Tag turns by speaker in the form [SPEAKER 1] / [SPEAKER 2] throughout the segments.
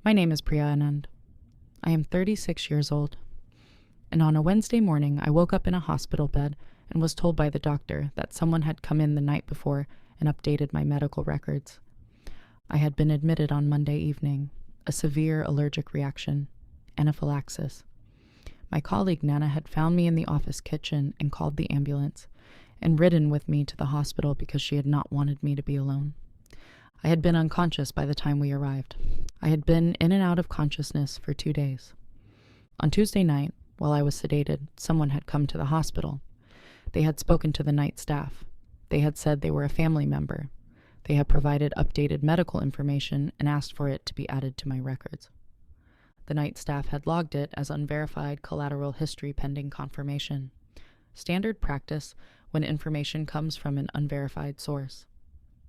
[SPEAKER 1] My name is Priya Anand. I am 36 years old, and on a Wednesday morning I woke up in a hospital bed and was told by the doctor that someone had come in the night before and updated my medical records. I had been admitted on Monday evening, a severe allergic reaction, anaphylaxis. My colleague Nana had found me in the office kitchen and called the ambulance and ridden with me to the hospital because she had not wanted me to be alone. I had been unconscious by the time we arrived. I had been in and out of consciousness for 2 days. On Tuesday night, while I was sedated, someone had come to the hospital. They had spoken to the night staff. They had said they were a family member. They had provided updated medical information and asked for it to be added to my records. The night staff had logged it as unverified collateral history pending confirmation. Standard practice when information comes from an unverified source.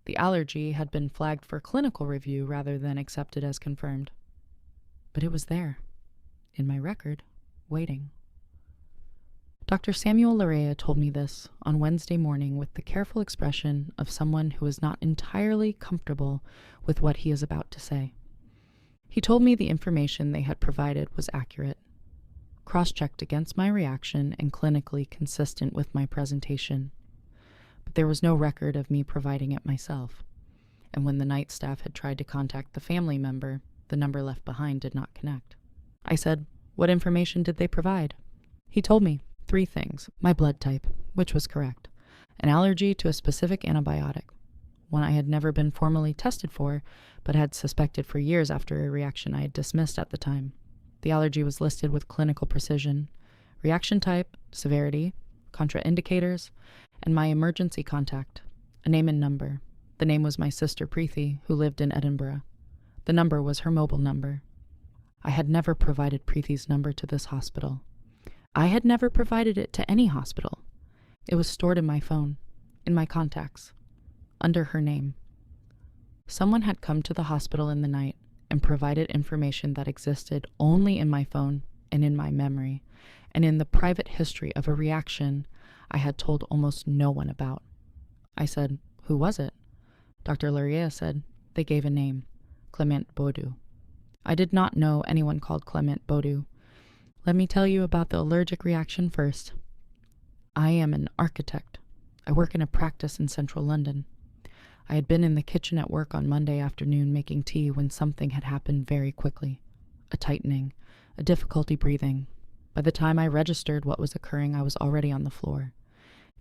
[SPEAKER 1] The allergy had been flagged for clinical review rather than accepted as confirmed. But it was there, in my record, waiting. Dr. Samuel Larea told me this on Wednesday morning with the careful expression of someone who is not entirely comfortable with what he is about to say. He told me the information they had provided was accurate, cross-checked against my reaction and clinically consistent with my presentation. But there was no record of me providing it myself, and when the night staff had tried to contact the family member, the number left behind did not connect. I said, "What information did they provide?" He told me 3 things: my blood type, which was correct, an allergy to a specific antibiotic, one I had never been formally tested for, but had suspected for years after a reaction I had dismissed at the time. The allergy was listed with clinical precision, reaction type, severity, contraindicators, and my emergency contact, a name and number. The name was my sister Preethi, who lived in Edinburgh. The number was her mobile number. I had never provided Preethi's number to this hospital. I had never provided it to any hospital. It was stored in my phone, in my contacts, under her name. Someone had come to the hospital in the night and provided information that existed only in my phone and in my memory, and in the private history of a reaction I had told almost no one about. I said, "Who was it?" Dr. Larea said, "They gave a name, Clement Boadu." I did not know anyone called Clement Boadu. Let me tell you about the allergic reaction first. I am an architect. I work in a practice in central London. I had been in the kitchen at work on Monday afternoon making tea when something had happened very quickly. A tightening, a difficulty breathing. By the time I registered what was occurring, I was already on the floor.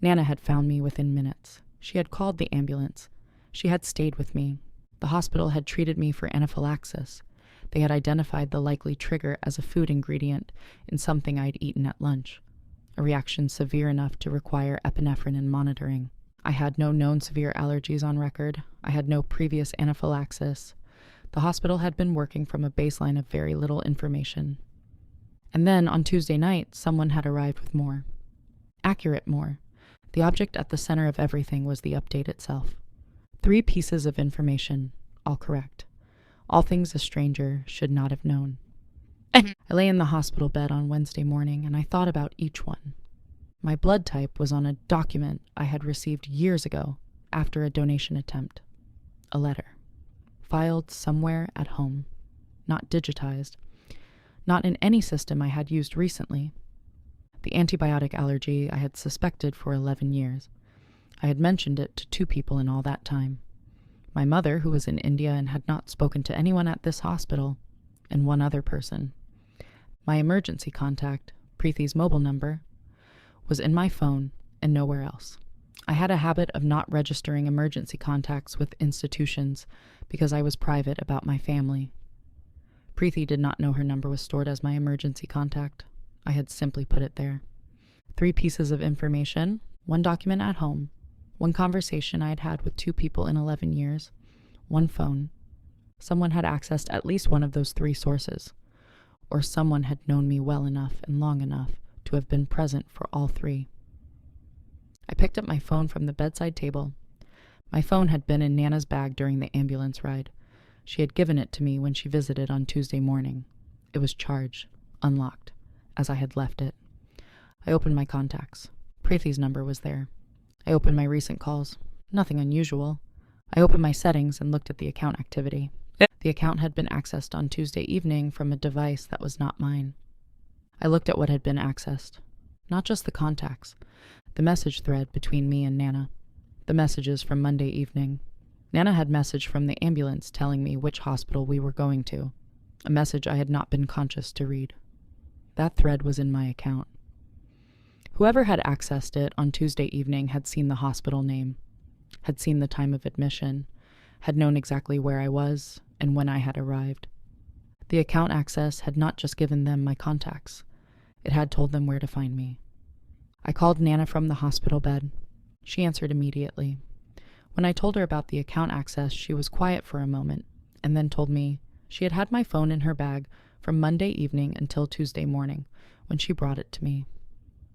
[SPEAKER 1] Nana had found me within minutes. She had called the ambulance. She had stayed with me. The hospital had treated me for anaphylaxis. They had identified the likely trigger as a food ingredient in something I'd eaten at lunch, a reaction severe enough to require epinephrine and monitoring. I had no known severe allergies on record. I had no previous anaphylaxis. The hospital had been working from a baseline of very little information. And then, on Tuesday night, someone had arrived with more. Accurate more. The object at the center of everything was the update itself. 3 pieces of information, all correct. All things a stranger should not have known. I lay in the hospital bed on Wednesday morning, and I thought about each one. My blood type was on a document I had received years ago after a donation attempt. A letter. Filed somewhere at home. Not digitized. Not in any system I had used recently. The antibiotic allergy I had suspected for 11 years. I had mentioned it to 2 people in all that time. My mother, who was in India and had not spoken to anyone at this hospital, and 1 other person. My emergency contact, Preethi's mobile number, was in my phone and nowhere else. I had a habit of not registering emergency contacts with institutions because I was private about my family. Preethi did not know her number was stored as my emergency contact. I had simply put it there. 3 pieces of information, 1 document at home, 1 conversation I had had with 2 people in 11 years, 1 phone. Someone had accessed at least one of those 3 sources, or someone had known me well enough and long enough to have been present for all 3. I picked up my phone from the bedside table. My phone had been in Nana's bag during the ambulance ride. She had given it to me when she visited on Tuesday morning. It was charged, unlocked, as I had left it. I opened my contacts. Preethi's number was there. I opened my recent calls. Nothing unusual. I opened my settings and looked at the account activity. The account had been accessed on Tuesday evening from a device that was not mine. I looked at what had been accessed. Not just the contacts, the message thread between me and Nana, the messages from Monday evening. Nana had messaged from the ambulance telling me which hospital we were going to, a message I had not been conscious to read. That thread was in my account. Whoever had accessed it on Tuesday evening had seen the hospital name, had seen the time of admission, had known exactly where I was and when I had arrived. The account access had not just given them my contacts, it had told them where to find me. I called Nana from the hospital bed. She answered immediately. When I told her about the account access, she was quiet for a moment, and then told me she had had my phone in her bag from Monday evening until Tuesday morning, when she brought it to me.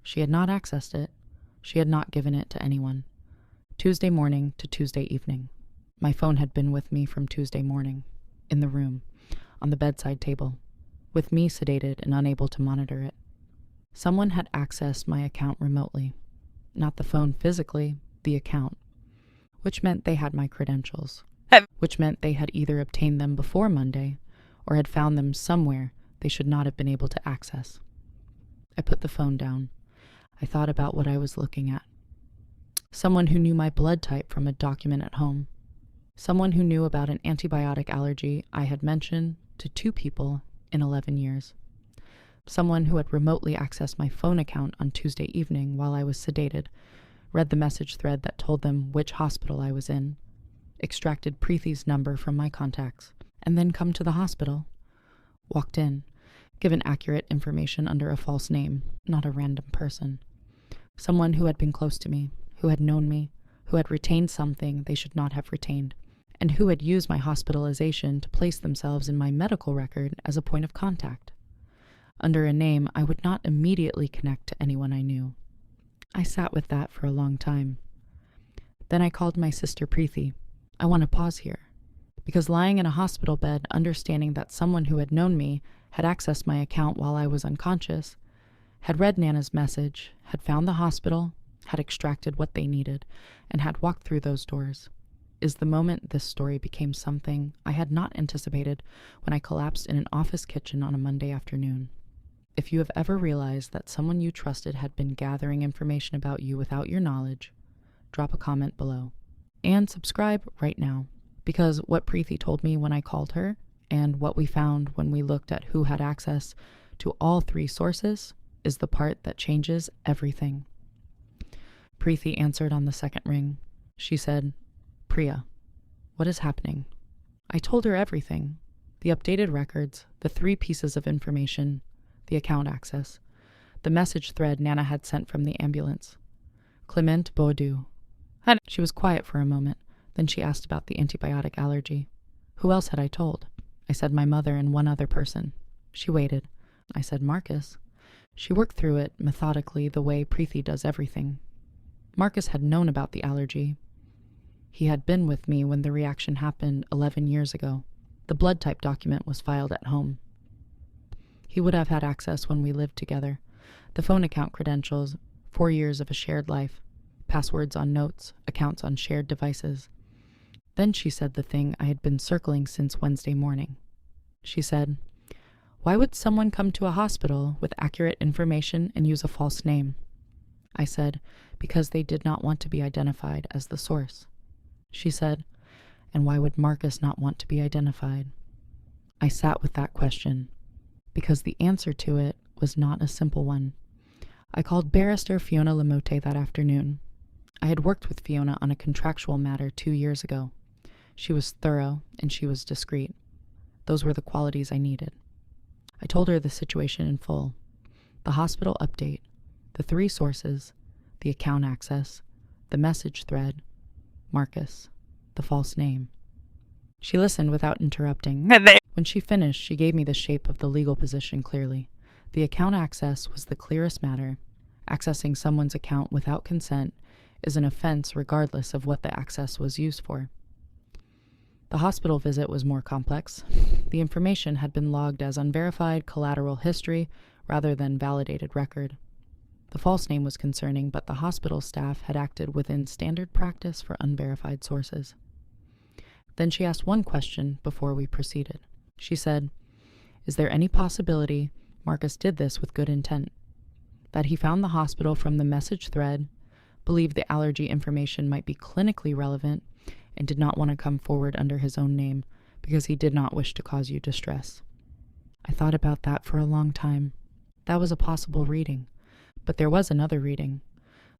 [SPEAKER 1] She had not accessed it. She had not given it to anyone. Tuesday morning to Tuesday evening. My phone had been with me from Tuesday morning, in the room, on the bedside table, with me sedated and unable to monitor it. Someone had accessed my account remotely. Not the phone physically, the account. Which meant they had my credentials. Which meant they had either obtained them before Monday, or had found them somewhere they should not have been able to access. I put the phone down. I thought about what I was looking at. Someone who knew my blood type from a document at home. Someone who knew about an antibiotic allergy I had mentioned to 2 people in 11 years. Someone who had remotely accessed my phone account on Tuesday evening while I was sedated, read the message thread that told them which hospital I was in, extracted Preethi's number from my contacts, and then come to the hospital. Walked in, given accurate information under a false name, not a random person. Someone who had been close to me, who had known me, who had retained something they should not have retained, and who had used my hospitalization to place themselves in my medical record as a point of contact. Under a name I would not immediately connect to anyone I knew. I sat with that for a long time. Then I called my sister Preethi. I want to pause here, because lying in a hospital bed, understanding that someone who had known me had accessed my account while I was unconscious, had read Nana's message, had found the hospital, had extracted what they needed, and had walked through those doors, is the moment this story became something I had not anticipated when I collapsed in an office kitchen on a Monday afternoon. If you have ever realized that someone you trusted had been gathering information about you without your knowledge, drop a comment below. And subscribe right now, because what Preethi told me when I called her, and what we found when we looked at who had access to all 3 sources, is the part that changes everything. Preethi answered on the second ring. She said, "Priya, what is happening?" I told her everything. The updated records, the 3 pieces of information, the account access, the message thread Nana had sent from the ambulance. Clement Boadu. She was quiet for a moment, then she asked about the antibiotic allergy. Who else had I told? I said my mother and 1 other person. She waited. I said Marcus. She worked through it methodically the way Preethi does everything. Marcus had known about the allergy. He had been with me when the reaction happened 11 years ago. The blood type document was filed at home. He would have had access when we lived together. The phone account credentials, 4 years of a shared life, passwords on notes, accounts on shared devices. Then she said the thing I had been circling since Wednesday morning. She said, "Why would someone come to a hospital with accurate information and use a false name?" I said, "Because they did not want to be identified as the source." She said, "And why would Marcus not want to be identified?" I sat with that question, because the answer to it was not a simple one. I called Barrister Fiona Lomotey that afternoon. I had worked with Fiona on a contractual matter 2 years ago. She was thorough and she was discreet. Those were the qualities I needed. I told her the situation in full. The hospital update, the 3 sources, the account access, the message thread, Marcus, the false name. She listened without interrupting. When she finished, she gave me the shape of the legal position clearly. The account access was the clearest matter. Accessing someone's account without consent is an offense regardless of what the access was used for. The hospital visit was more complex. The information had been logged as unverified collateral history rather than validated record. The false name was concerning, but the hospital staff had acted within standard practice for unverified sources. Then she asked one question before we proceeded. She said, "Is there any possibility Marcus did this with good intent? That he found the hospital from the message thread, believed the allergy information might be clinically relevant, and did not want to come forward under his own name because he did not wish to cause you distress?" I thought about that for a long time. That was a possible reading, but there was another reading.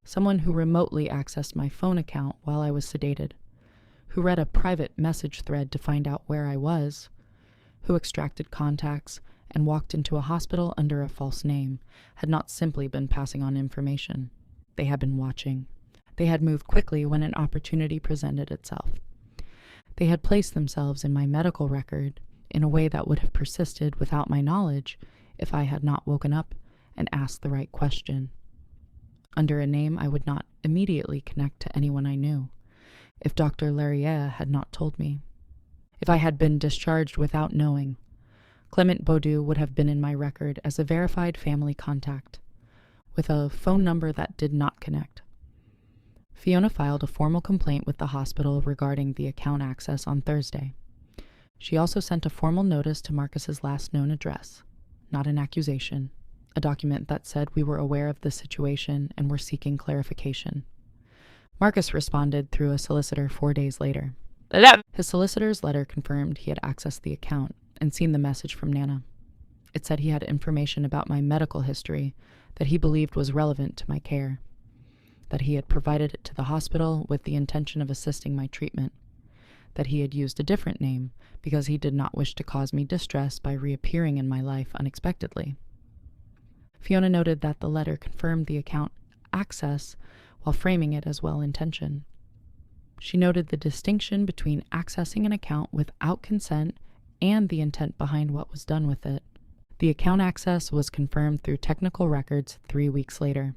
[SPEAKER 1] Someone who remotely accessed my phone account while I was sedated, who read a private message thread to find out where I was, who extracted contacts and walked into a hospital under a false name, had not simply been passing on information. They had been watching. They had moved quickly when an opportunity presented itself. They had placed themselves in my medical record in a way that would have persisted without my knowledge if I had not woken up and asked the right question. Under a name I would not immediately connect to anyone I knew, if Dr. Larriere had not told me. If I had been discharged without knowing, Clement Boadu would have been in my record as a verified family contact, with a phone number that did not connect. Fiona filed a formal complaint with the hospital regarding the account access on Thursday. She also sent a formal notice to Marcus's last known address, not an accusation, a document that said we were aware of the situation and were seeking clarification. Marcus responded through a solicitor 4 days later. His solicitor's letter confirmed he had accessed the account and seen the message from Nana. It said he had information about my medical history that he believed was relevant to my care, that he had provided it to the hospital with the intention of assisting my treatment, that he had used a different name because he did not wish to cause me distress by reappearing in my life unexpectedly. Fiona noted that the letter confirmed the account access while framing it as well-intentioned. She noted the distinction between accessing an account without consent and the intent behind what was done with it. The account access was confirmed through technical records 3 weeks later.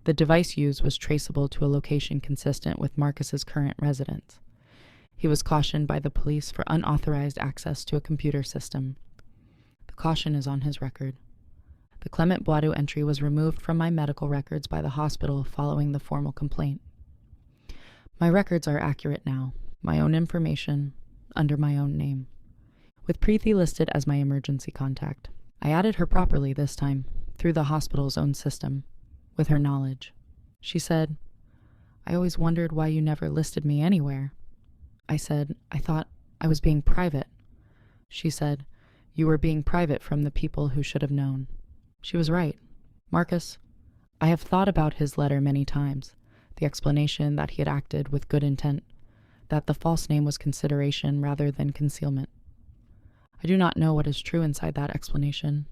[SPEAKER 1] The device used was traceable to a location consistent with Marcus's current residence. He was cautioned by the police for unauthorized access to a computer system. The caution is on his record. The Clement Boadu entry was removed from my medical records by the hospital following the formal complaint. My records are accurate now, my own information, under my own name, with Preethi listed as my emergency contact. I added her properly this time, through the hospital's own system, with her knowledge. She said, "I always wondered why you never listed me anywhere." I said, "I thought I was being private." She said, "You were being private from the people who should have known." She was right. Marcus, I have thought about his letter many times, the explanation that he had acted with good intent, that the false name was consideration rather than concealment. I do not know what is true inside that explanation.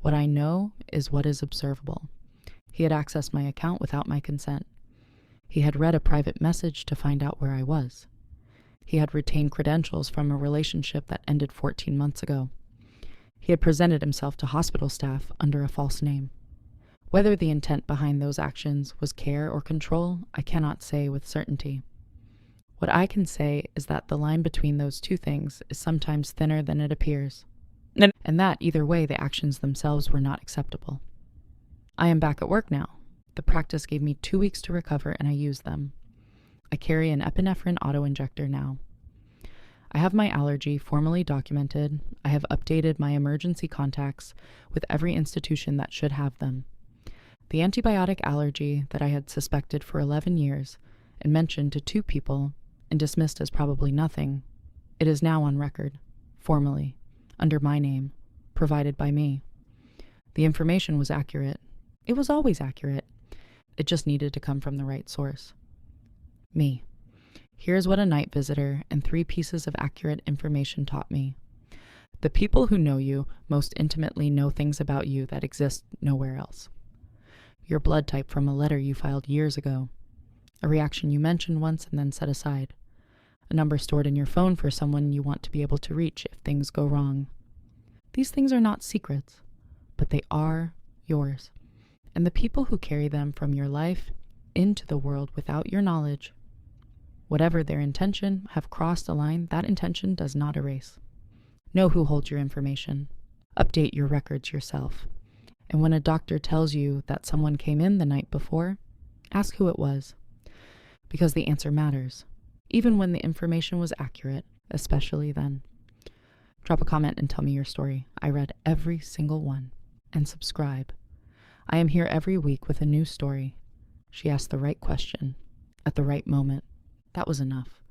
[SPEAKER 1] What I know is what is observable. He had accessed my account without my consent. He had read a private message to find out where I was. He had retained credentials from a relationship that ended 14 months ago. He had presented himself to hospital staff under a false name. Whether the intent behind those actions was care or control, I cannot say with certainty. What I can say is that the line between those two things is sometimes thinner than it appears, and that either way the actions themselves were not acceptable. I am back at work now. The practice gave me 2 weeks to recover, and I used them. I carry an epinephrine auto-injector now. I have my allergy formally documented. I have updated my emergency contacts with every institution that should have them. The antibiotic allergy that I had suspected for 11 years and mentioned to 2 people and dismissed as probably nothing, it is now on record, formally, under my name, provided by me. The information was accurate. It was always accurate. It just needed to come from the right source. Me. Here's what a night visitor and 3 pieces of accurate information taught me. The people who know you most intimately know things about you that exist nowhere else. Your blood type from a letter you filed years ago. A reaction you mentioned once and then set aside. A number stored in your phone for someone you want to be able to reach if things go wrong. These things are not secrets, but they are yours. And the people who carry them from your life into the world without your knowledge, whatever their intention, have crossed a line that intention does not erase. Know who holds your information. Update your records yourself. And when a doctor tells you that someone came in the night before, ask who it was. Because the answer matters. Even when the information was accurate, especially then. Drop a comment and tell me your story. I read every single one. And subscribe. I am here every week with a new story. She asked the right question at the right moment. That was enough.